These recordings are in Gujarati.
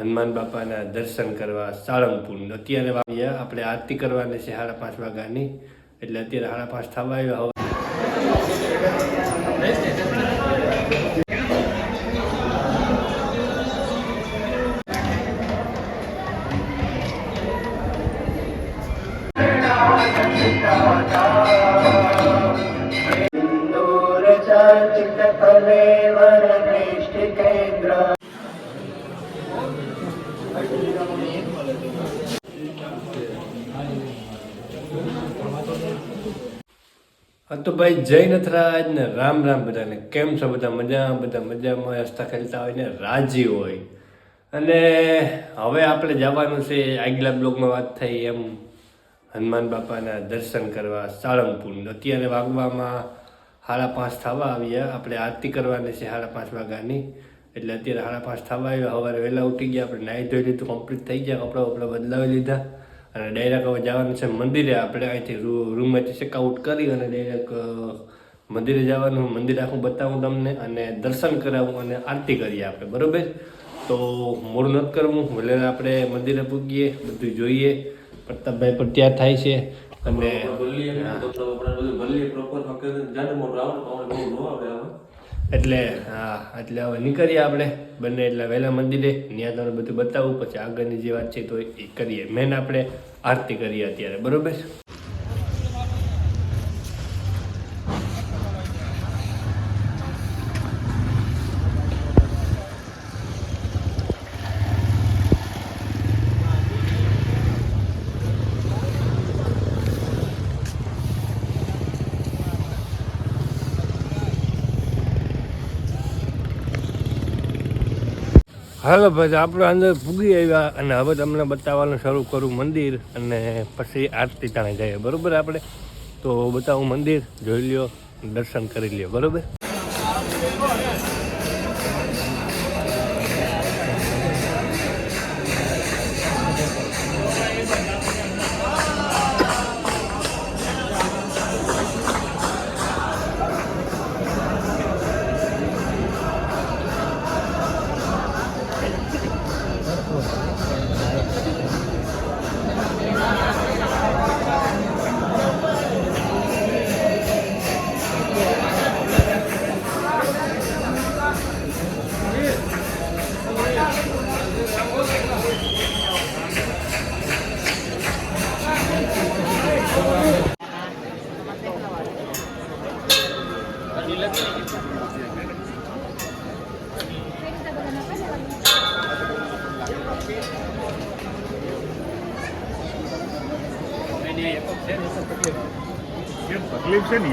હનુમાન બાપાના દર્શન કરવા સાળંગપુર. અત્યારે આપણે આરતી કરવાની છે 5:30 વાગ્યાની, એટલે અત્યારે 5:30 થવા આવ્યા. તો ભાઈ જય નથરાજ ને રામ રામ બધાને. કેમ છો બધા? મજામાં હસતા ખેલતા હોય ને રાજી હોય. અને હવે આપણે જવાનું છે, આગલા બ્લોગમાં વાત થઈ એમ, હનુમાન બાપાના દર્શન કરવા સાળંગપુર. અત્યારે વાગવામાં 5:30 થવા આવ્યા. આપણે આરતી કરવાની છે 5:30 વાગ્યાની, એટલે અત્યારે 5:30 થવા આવ્યા. સવારે વહેલા ઉઠી ગયા, આપણે નાહી ધોઈ લીધું, કમ્પ્લીટ થઈ ગયા, કપડાં બદલાવી લીધા અને ડાયરેક્ટ હવે જવાનું છે મંદિરે. આપણે અહીંથી રૂમમાંથી ચેકઆઉટ કરી અને ડાયરેક્ટ મંદિરે જવાનું. મંદિર આખું બતાવું તમને અને દર્શન કરાવું અને આરતી કરીએ આપણે, બરાબર? તો મોડું નથી કરવું, ભલે આપણે મંદિરે પૂગીએ, બધું જોઈએ. પ્રતાપભાઈ પણ ત્યાં થાય છે અને એટલે હવે નીકળીએ આપણે બંને. એટલે વહેલા મંદિરે ત્યાં તમને બધું બતાવું, પછી આગળની જે વાત છે તો એ કરીએ. મેન આપણે આરતી કરીએ અત્યારે, બરોબર? હાલો ભાઈ, આપણે અંદર પૂગી આવ્યા અને હવે તમને બતાવવાનું શરૂ કરું મંદિર અને પછી આરતી તાણે જઈએ, બરાબર? આપણે તો બતાવું મંદિર, જોઈ લ્યો, દર્શન કરી લ્યો, બરાબર? તકલીફ છે ને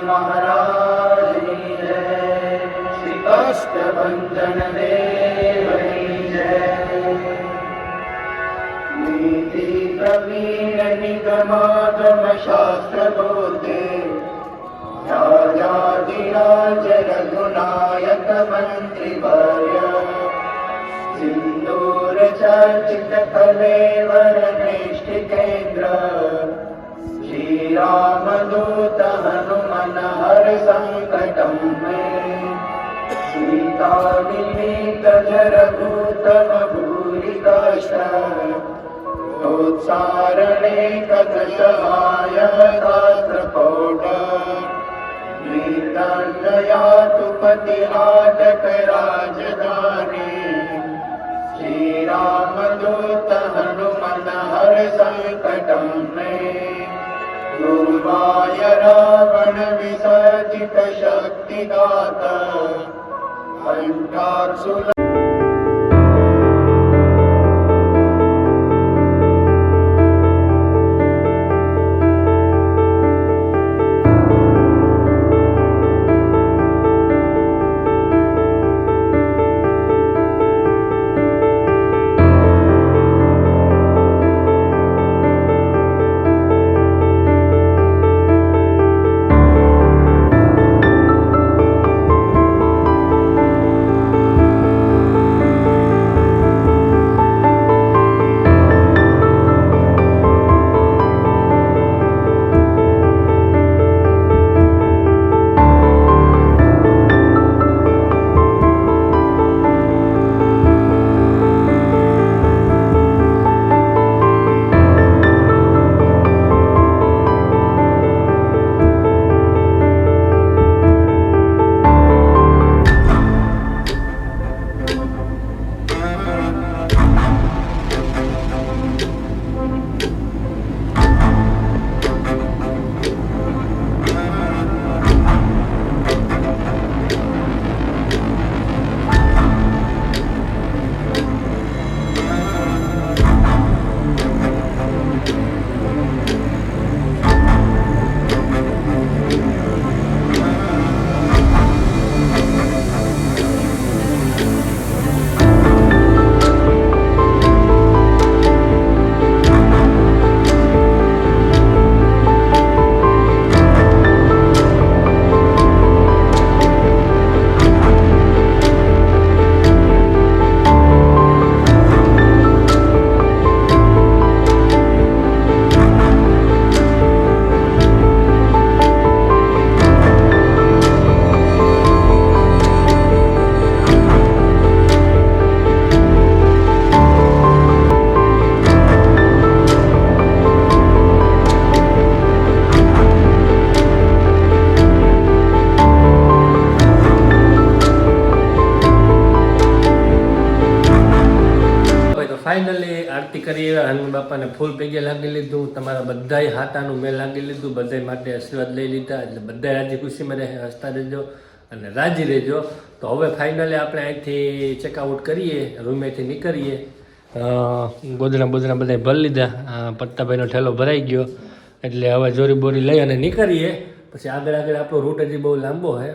महाराज श्री कष्टभंजन देवनी जय नीति प्रवीण निगमागम शास्त्र बोधे राजाधिराज रघुनायक मंत्री वर्य सिंदूर चर्चित कलेवर निष्ठ केंद्र श्री राम दूत हनुमन हर संकटम में सीता विनीत जरभूतम भूरि कष्ट उत्सारणे कथ सहाय गात्र पौड नीतयातु पति आटक राजधानी श्री राम दूत हनुमन हर संकटम में दुर्वाय रावण विसर्जित शक्ति दाता कंठासुर ફાઇનલી આરતી કરી હનુમાન બાપાને ફૂલ પૈગે લાગી લીધું, તમારા બધાય હાટાનું મેં લાગી લીધું, બધાય માટે આશીર્વાદ લઈ લીધા, એટલે બધા રાજી ખુશીમાં રહે, હસતા રહેજો અને રાજી રહેજો. તો હવે ફાઇનલી આપણે અહીંથી ચેકઆઉટ કરીએ, રૂમેથી નીકળીએ. ગોદડા બોદડા બધા ભરી લીધા, પત્તાભાઈનો ઠેલો ભરાઈ ગયો, એટલે હવે જોરી બોરી લઈ અને નીકળીએ. પછી આગળ આપણો રૂટ હજી બહુ લાંબો છે.